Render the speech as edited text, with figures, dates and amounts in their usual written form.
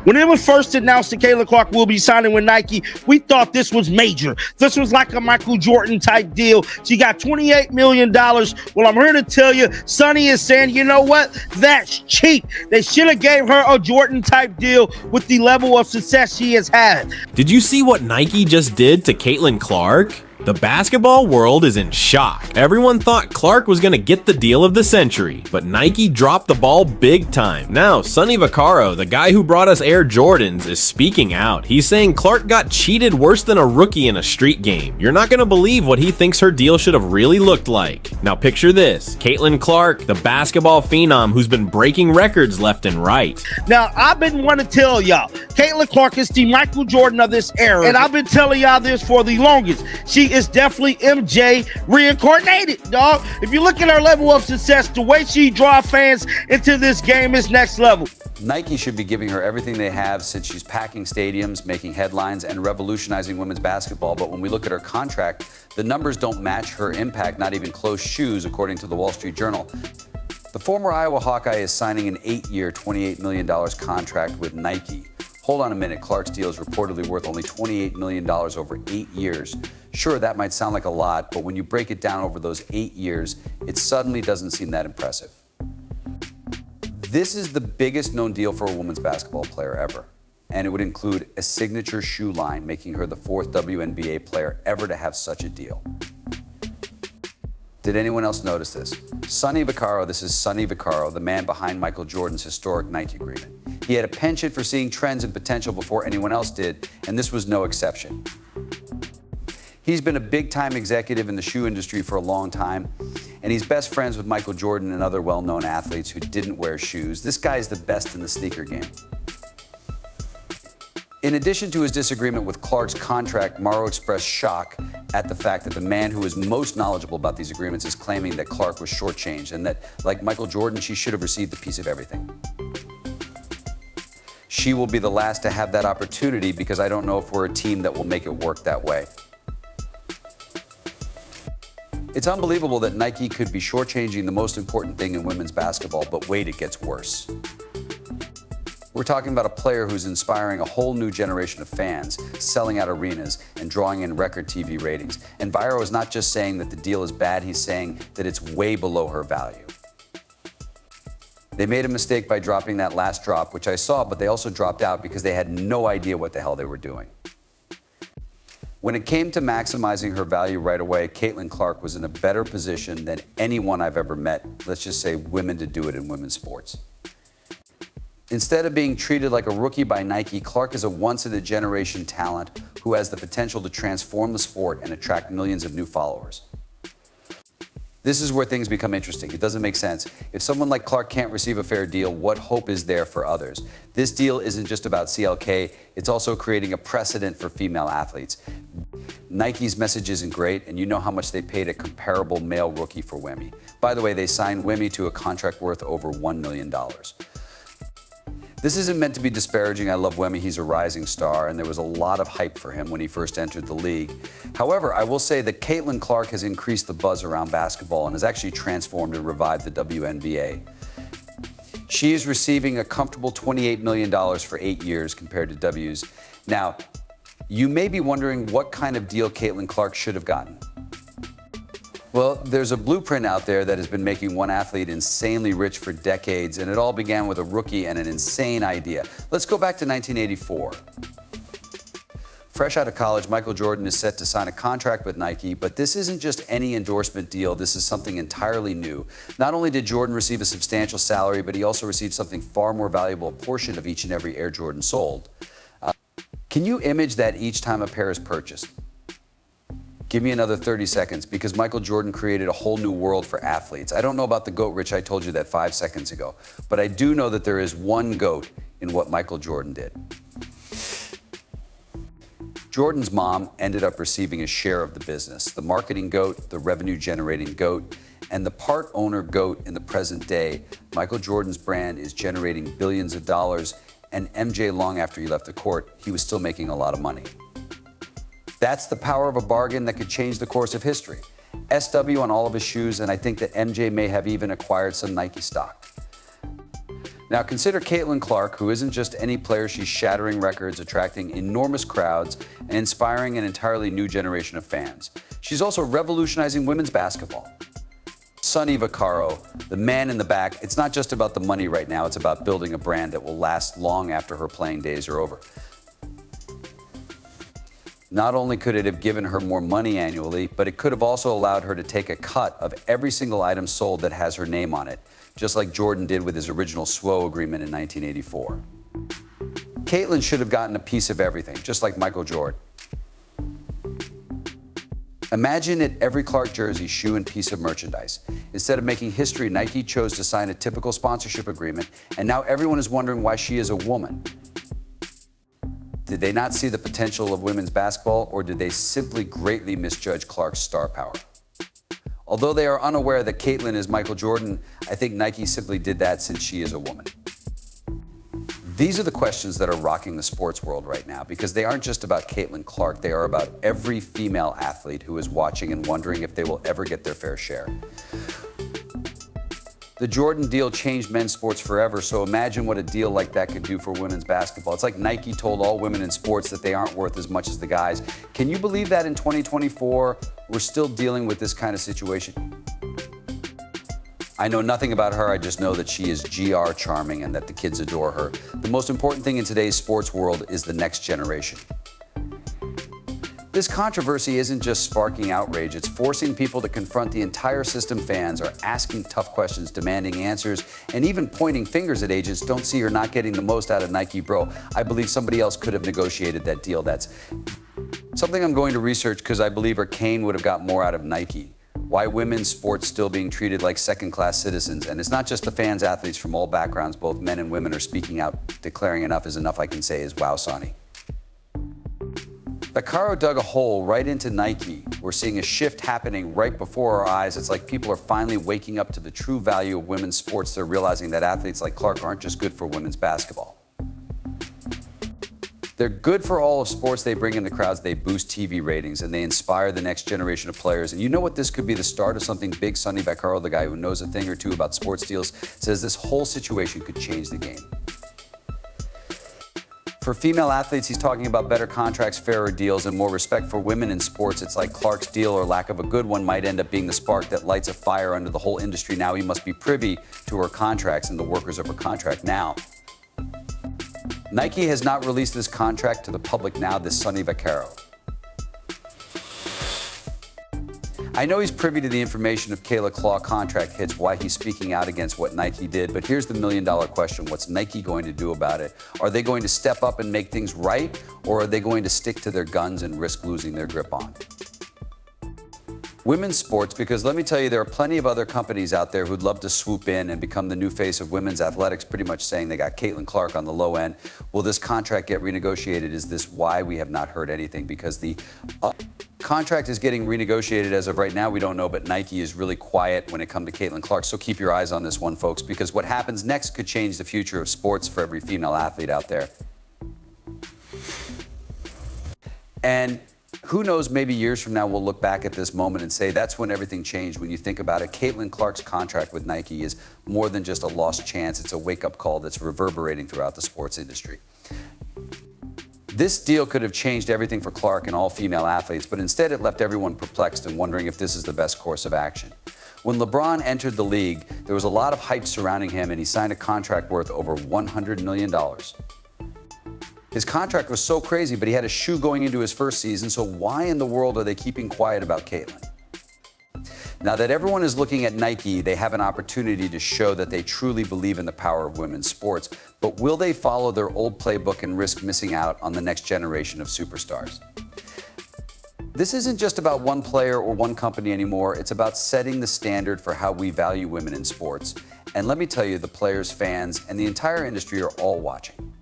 When it was first announced that Caitlin Clark will be signing with Nike, we thought this was major. This was like a Michael Jordan type deal. She got $28 million. Well, I'm here to tell you, Sonny is saying, you know what? That's cheap. They should have gave her a Jordan type deal with the level of success she has had. Did you see what Nike just did to Caitlin Clark? The basketball world is in shock. Everyone thought Clark was going to get the deal of the century, but Nike dropped the ball big time. Now, Sonny Vaccaro, the guy who brought us Air Jordans, is speaking out. He's saying Clark got cheated worse than a rookie in a street game. You're not going to believe what he thinks her deal should have really looked like. Now picture this, Caitlin Clark, the basketball phenom who's been breaking records left and right. Now, I've been wanting to tell y'all, Caitlin Clark is the Michael Jordan of this era, and I've been telling y'all this for the longest. She is definitely MJ reincarnated, dog. If you look at her level of success, the way she draws fans into this game is next level. Nike should be giving her everything they have since she's packing stadiums, making headlines, and revolutionizing women's basketball. But when we look at her contract, the numbers don't match her impact, not even close shoes, according to the Wall Street Journal. The former Iowa Hawkeye is signing an 8-year, $28 million contract with Nike. Hold on a minute, Clark's deal is reportedly worth only $28 million over 8 years. Sure, that might sound like a lot, but when you break it down over those 8 years, it suddenly doesn't seem that impressive. This is the biggest known deal for a women's basketball player ever, and it would include a signature shoe line, making her the 4th WNBA player ever to have such a deal. Did anyone else notice this? Sonny Vaccaro, this is Sonny Vaccaro, the man behind Michael Jordan's historic Nike agreement. He had a penchant for seeing trends and potential before anyone else did, and this was no exception. He's been a big-time executive in the shoe industry for a long time, and he's best friends with Michael Jordan and other well-known athletes who didn't wear shoes. This guy's the best in the sneaker game. In addition to his disagreement with Clark's contract, Morrow expressed shock at the fact that the man who is most knowledgeable about these agreements is claiming that Clark was shortchanged and that, like Michael Jordan, she should have received a piece of everything. She will be the last to have that opportunity because I don't know if we're a team that will make it work that way. It's unbelievable that Nike could be shortchanging the most important thing in women's basketball, but wait, it gets worse. We're talking about a player who's inspiring a whole new generation of fans, selling out arenas, and drawing in record TV ratings. And Vaccaro is not just saying that the deal is bad, he's saying that it's way below her value. They made a mistake by dropping that last drop, which I saw, but they also dropped out because they had no idea what the hell they were doing. When it came to maximizing her value right away, Caitlin Clark was in a better position than anyone I've ever met, let's just say women to do it in women's sports. Instead of being treated like a rookie by Nike, Clark is a once-in-a-generation talent who has the potential to transform the sport and attract millions of new followers. This is where things become interesting. It doesn't make sense. If someone like Clark can't receive a fair deal, what hope is there for others? This deal isn't just about CLK, it's also creating a precedent for female athletes. Nike's message isn't great, and you know how much they paid a comparable male rookie for Wemmy. By the way, they signed Wemmy to a contract worth over $1 million. This isn't meant to be disparaging. I love Wemmy. He's a rising star, and there was a lot of hype for him when he first entered the league. However, I will say that Caitlin Clark has increased the buzz around basketball and has actually transformed and revived the WNBA. She is receiving a comfortable $28 million for 8 years compared to W's. Now, you may be wondering what kind of deal Caitlin Clark should have gotten. Well, there's a blueprint out there that has been making one athlete insanely rich for decades, and it all began with a rookie and an insane idea. Let's go back to 1984. Fresh out of college, Michael Jordan is set to sign a contract with Nike, but this isn't just any endorsement deal. This is something entirely new. Not only did Jordan receive a substantial salary, but he also received something far more valuable, a portion of each and every Air Jordan sold. Can you image that each time a pair is purchased? Give me another 30 seconds, because Michael Jordan created a whole new world for athletes. I don't know about the GOAT, Rich, I told you that 5 seconds ago, but I do know that there is one GOAT in what Michael Jordan did. Jordan's mom ended up receiving a share of the business, the marketing GOAT, the revenue-generating GOAT, and the part-owner GOAT in the present day. Michael Jordan's brand is generating billions of dollars, and MJ, long after he left the court, he was still making a lot of money. That's the power of a bargain that could change the course of history. SW on all of his shoes, and I think that MJ may have even acquired some Nike stock. Now consider Caitlin Clark, who isn't just any player, she's shattering records, attracting enormous crowds, and inspiring an entirely new generation of fans. She's also revolutionizing women's basketball. Sonny Vaccaro, the man in the back, it's not just about the money right now, it's about building a brand that will last long after her playing days are over. Not only could it have given her more money annually, but it could have also allowed her to take a cut of every single item sold that has her name on it, just like Jordan did with his original SWO agreement in 1984. Caitlin should have gotten a piece of everything, just like Michael Jordan. Imagine at every Clark jersey, shoe, and piece of merchandise. Instead of making history, Nike chose to sign a typical sponsorship agreement, and now everyone is wondering why she is a woman. Did they not see the potential of women's basketball, or did they simply greatly misjudge Clark's star power? Although they are unaware that Caitlin is Michael Jordan, I think Nike simply did that since she is a woman. These are the questions that are rocking the sports world right now, because they aren't just about Caitlin Clark, they are about every female athlete who is watching and wondering if they will ever get their fair share. The Jordan deal changed men's sports forever, so imagine what a deal like that could do for women's basketball. It's like Nike told all women in sports that they aren't worth as much as the guys. Can you believe that in 2024, we're still dealing with this kind of situation? I know nothing about her, I just know that she is GR charming and that the kids adore her. The most important thing in today's sports world is the next generation. This controversy isn't just sparking outrage, it's forcing people to confront the entire system. Fans are asking tough questions, demanding answers, and even pointing fingers at agents. Don't see her not getting the most out of Nike, bro. I believe somebody else could have negotiated that deal. That's something I'm going to research, because I believe Kane would have got more out of Nike. Why women's sports still being treated like second-class citizens. And it's not just the fans, athletes from all backgrounds, both men and women are speaking out, declaring enough is enough, I can say is wow, Sonny. Vaccaro dug a hole right into Nike. We're seeing a shift happening right before our eyes. It's like people are finally waking up to the true value of women's sports. They're realizing that athletes like Clark aren't just good for women's basketball. They're good for all of sports. They bring in the crowds, they boost TV ratings, and they inspire the next generation of players. And you know what? This could be the start of something big. Sonny Vaccaro, the guy who knows a thing or two about sports deals, says this whole situation could change the game. For female athletes, he's talking about better contracts, fairer deals, and more respect for women in sports. It's like Clark's deal, or lack of a good one, might end up being the spark that lights a fire under the whole industry. Now he must be privy to her contracts and the workers of her contract now. Nike has not released this contract to the public now, this Sonny Vaccaro. I know he's privy to the information of Caitlin Clark contract hits, why he's speaking out against what Nike did, but here's the million-dollar question. What's Nike going to do about it? Are they going to step up and make things right, or are they going to stick to their guns and risk losing their grip on women's sports? Because let me tell you, there are plenty of other companies out there who'd love to swoop in and become the new face of women's athletics, pretty much saying they got Caitlin Clark on the low end. Will this contract get renegotiated? Is this why we have not heard anything? Because the contract is getting renegotiated as of right now. We don't know, but Nike is really quiet when it comes to Caitlin Clark. So keep your eyes on this one, folks, because what happens next could change the future of sports for every female athlete out there. And who knows, maybe years from now we'll look back at this moment and say that's when everything changed. When you think about it, Caitlin Clark's contract with Nike is more than just a lost chance. It's a wake-up call that's reverberating throughout the sports industry. This deal could have changed everything for Clark and all female athletes, but instead it left everyone perplexed and wondering if this is the best course of action. When LeBron entered the league, there was a lot of hype surrounding him, and he signed a contract worth over $100 million. His contract was so crazy, but he had a shoe going into his first season, so why in the world are they keeping quiet about Caitlin? Now that everyone is looking at Nike, they have an opportunity to show that they truly believe in the power of women's sports, but will they follow their old playbook and risk missing out on the next generation of superstars? This isn't just about one player or one company anymore. It's about setting the standard for how we value women in sports. And let me tell you, the players, fans, and the entire industry are all watching.